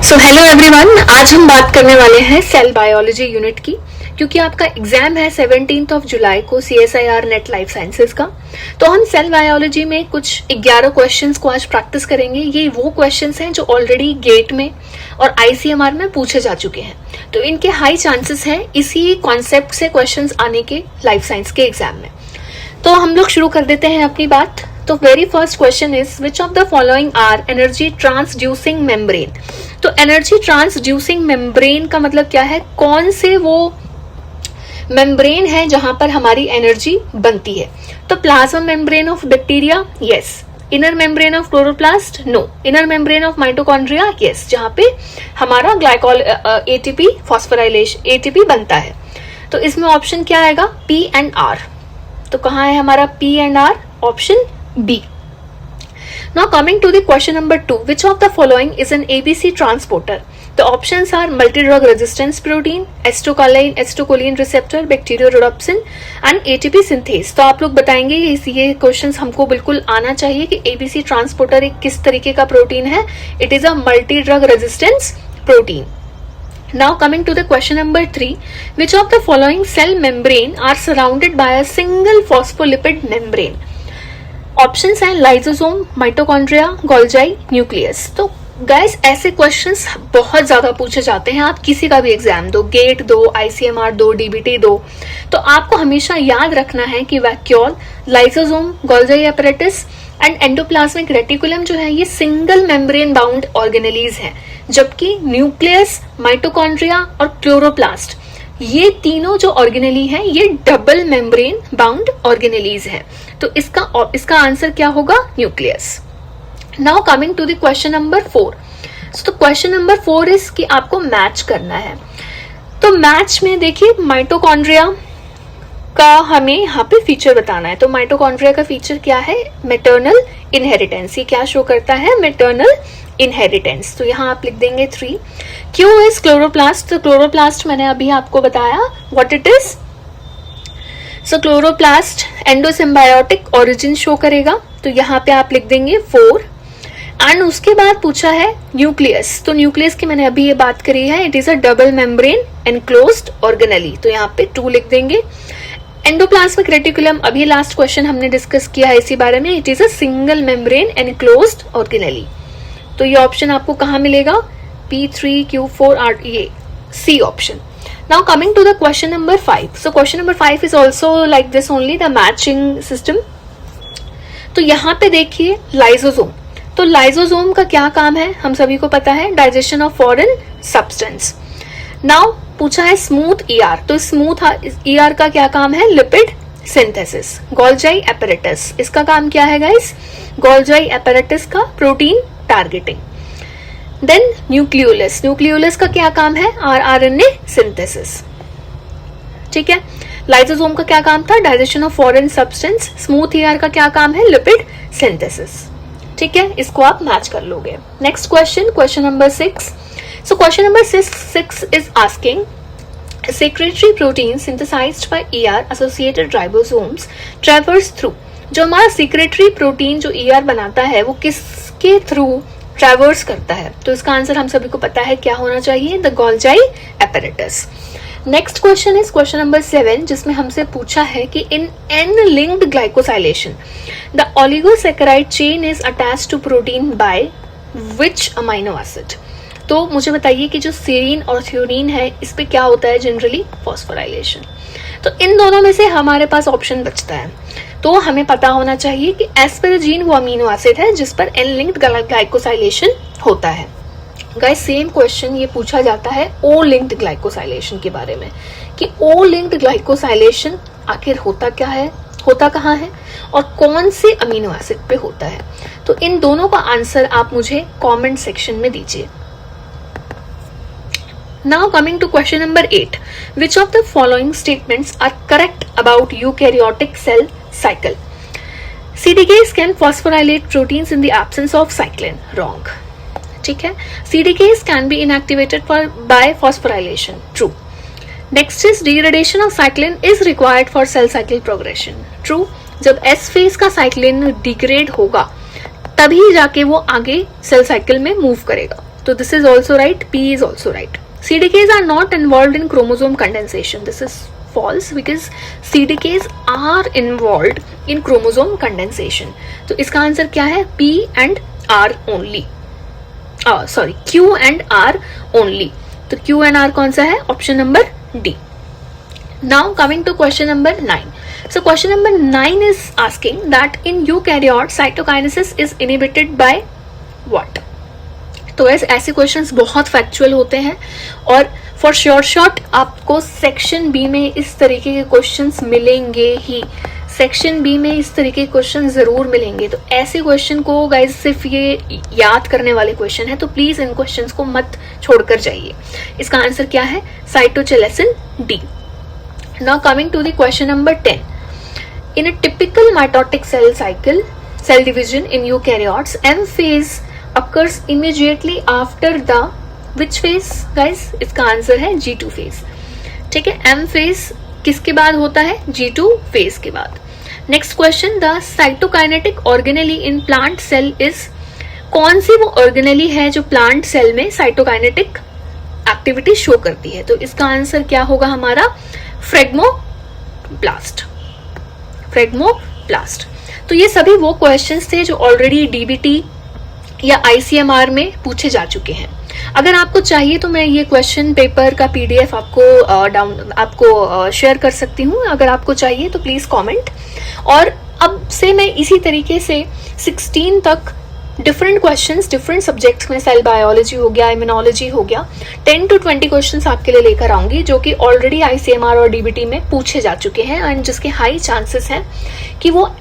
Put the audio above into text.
So hello everyone, आज हम बात करने वाले हैं सेल बायोलॉजी यूनिट की, क्योंकि आपका एग्जाम है 17 जुलाई को CSIR नेट लाइफ साइंसेज का। तो हम सेल बायोलॉजी में कुछ 11 क्वेश्चंस को आज प्रैक्टिस करेंगे। ये वो क्वेश्चंस हैं जो ऑलरेडी गेट में और ICMR में पूछे जा चुके हैं, तो इनके हाई चांसेस हैं इसी कॉन्सेप्ट से क्वेश्चंस आने के लाइफ साइंस के एग्जाम में। तो हम लोग शुरू कर देते हैं अपनी बात। तो very first question is which of the following are energy transducing membrane. तो एनर्जी ट्रांसड्यूसिंग मेम्ब्रेन का मतलब क्या है, कौन से वो मेम्ब्रेन है जहां पर हमारी एनर्जी बनती है। तो plasma membrane of bacteria, yes. Inner membrane of chloroplast, no. Inner membrane of mitochondria, yes, जहां पे हमारा ग्लाइकोल ATP फॉस्फोराइलेशन ATP बनता है। तो इसमें ऑप्शन क्या आएगा, P एंड R। तो कहाँ है हमारा P and R, option B. Now coming to the question number 2, which of the following is an ABC transporter? The options are multi-drug resistance protein, acetylcholine receptor, bacteriorhodopsin and ATP synthase. तो आप लोग बताएंगे ये questions हमको बिल्कुल आना चाहिए कि ABC ट्रांसपोर्टर एक किस तरीके का प्रोटीन है। It is a multi-drug resistance protein. Now coming to the question number 3, which of the following cell membrane are surrounded by a single phospholipid membrane? Options हैं लाइसोसोम, माइटोकॉन्ड्रिया, गोल्जाई, न्यूक्लियस। तो guys ऐसे questions बहुत ज्यादा पूछे जाते हैं। आप किसी का भी एग्जाम दो, गेट दो, ICMR दो, DBT दो, तो आपको हमेशा याद रखना है कि vacuole, lysosome, Golgi apparatus and endoplasmic reticulum जो है ये सिंगल मेम्ब्रेन बाउंड ऑर्गेनेलीज है, जबकि न्यूक्लियस, माइटोकॉन्ड्रिया और क्लोरोप्लास्ट ये तीनों जो ऑर्गेनेली हैं ये डबल मेम्ब्रेन बाउंड ऑर्गेनेलीज हैं। तो इसका आंसर क्या होगा, nucleus. Now coming to the question number 4। तो क्वेश्चन नंबर 4 इज कि आपको मैच करना है। तो मैच में देखिए माइटोकॉन्ड्रिया का हमें यहाँ पे फीचर बताना है। तो माइटोकॉन्ड्रिया का फीचर क्या है, मैटरनल इनहेरिटेंस। ये क्या शो करता है, मैटरनल इनहेरिटेंस। तो यहाँ आप लिख देंगे 3। Q is chloroplast. तो क्लोरोप्लास्ट मैंने अभी आपको बताया what it is. So chloroplast endosymbiotic origin show करेगा, तो यहाँ पे आप लिख देंगे 4। एंड उसके बाद पूछा है न्यूक्लियस। तो न्यूक्लियस की मैंने अभी ये बात करी है, it is a double membrane enclosed organelle, तो यहाँ पे 2 लिख देंगे। एंडोप्लाज्मिक रेटिकुलम अभी लास्ट क्वेश्चन हमने डिस्कस किया है इसी बारे में, it is a single membrane enclosed organelle. तो ये ऑप्शन आपको कहाँ मिलेगा, P3Q4R, ये C option. Now coming to the question number 5. So question number 5 is also like this only, the matching system. तो यहाँ पे देखिए लाइसोसोम। तो लाइसोसोम का क्या काम है, हम सभी को पता है, digestion of foreign substance. Now पूछा है स्मूथ ER। तो स्मूथ ER का क्या काम है, लिपिड सिंथेसिस। गोल्जाई एपरेटस, इसका काम क्या है गाइस, गोल्जाई एपरेटस का protein targeting. Then nucleolus, nucleolus का क्या काम है, RNA सिंथेसिस। ठीक है, लाइसोसोम का क्या काम था, digestion of foreign substance. Smooth ER का क्या काम है, लिपिड सिंथेसिस। ठीक है, इसको आप मैच कर लोगे। Next question, question number 6। So question number 6 is asking secretory protein synthesized by ER associated ribosomes traverse through। जो हमारा secretory प्रोटीन जो ER बनाता है वो किसके थ्रू ट्रैवर्स करता है। तो इसका आंसर हम सभी को पता है क्या होना चाहिए, the Golgi apparatus. Next question is question number 7, जिसमें हमसे पूछा है कि in N linked glycosylation the oligosaccharide chain is attached to protein by which amino acid. तो मुझे बताइए कि जो सेरीन और थ्योरीन है इस पे क्या होता है, जनरली फॉस्फोराइलेशन। तो इन दोनों में से हमारे पास ऑप्शन बचता है, तो हमें पता होना चाहिए कि एस्पेराजीन वो अमीनो एसिड है जिस पर N लिंक्ड ग्लाइकोसाइलेशन होता है। गाइस सेम क्वेश्चन ये पूछा जाता है O लिंक्ड ग्लाइकोसाइलेशन के बारे में, कि O लिंक्ड ग्लाइकोसाइलेशन आखिर होता क्या है, होता कहाँ है और कौन से अमीनो एसिड पे होता है। तो इन दोनों का आंसर आप मुझे कॉमेंट सेक्शन में दीजिए। Now coming to question number 8, which of the following statements are correct about eukaryotic cell cycle? CDKs can phosphorylate proteins in the absence of cyclin. Wrong. ठीक है, CDKs can be inactivated by phosphorylation. True. Next is degradation of cyclin is required for cell cycle progression. True. जब S phase का cyclin degrade होगा तभी जाके वो आगे cell cycle में मूव करेगा, तो this is also right, P is also right. CDKs are not involved in chromosome condensation. This is false because CDKs are involved in chromosome condensation. तो इसका आंसर क्या है? P and R only. Sorry, Q and R only. तो Q and R कौन सा है? Option number D. Now coming to question number 9. So question number 9 is asking that in eukaryote cytokinesis is inhibited by what? तो ऐसे questions बहुत factual होते हैं और फॉर श्योर शॉट आपको सेक्शन बी में इस तरीके के क्वेश्चंस मिलेंगे ही. सेक्शन बी में इस तरीके के क्वेश्चन जरूर मिलेंगे. तो ऐसे क्वेश्चन को गाइज सिर्फ ये याद करने वाले क्वेश्चन है, तो प्लीज इन क्वेश्चंस को मत छोड़कर जाइए. इसका आंसर क्या है? Cytochalasin D. Now coming to the question number 10. In a typical mitotic cell cycle, cell division in eukaryotes, M phase occurs immediately after the which phase guys? इसका answer है G2 phase. ठीक है, M phase किसके बाद होता है? G2 phase के बाद. Next question, the cytokinetic organelle in plant cell is, कौन सी वो ऑर्गेनेली है जो प्लांट सेल में साइटोकाइनेटिक एक्टिविटी शो करती है? तो इसका आंसर क्या होगा हमारा? फ्रेगमोप्लास्ट. फ्रेगमोप्लास्ट. तो ये सभी वो क्वेश्चंस थे जो ऑलरेडी डीबीटी या ICMR में पूछे जा चुके हैं. अगर आपको चाहिए तो मैं ये क्वेश्चन पेपर का PDF आपको शेयर कर सकती हूँ. अगर आपको चाहिए तो प्लीज कमेंट. और अब से मैं इसी तरीके से 16 तक डिफरेंट क्वेश्चंस डिफरेंट सब्जेक्ट्स में, सेल बायोलॉजी हो गया, इम्यूनोलॉजी हो गया, 10 to 20 क्वेश्चंस आपके लिए लेकर आऊंगी जो कि ऑलरेडी ICMR और DBT में पूछे जा चुके हैं एंड जिसके हाई चांसेस हैं कि वो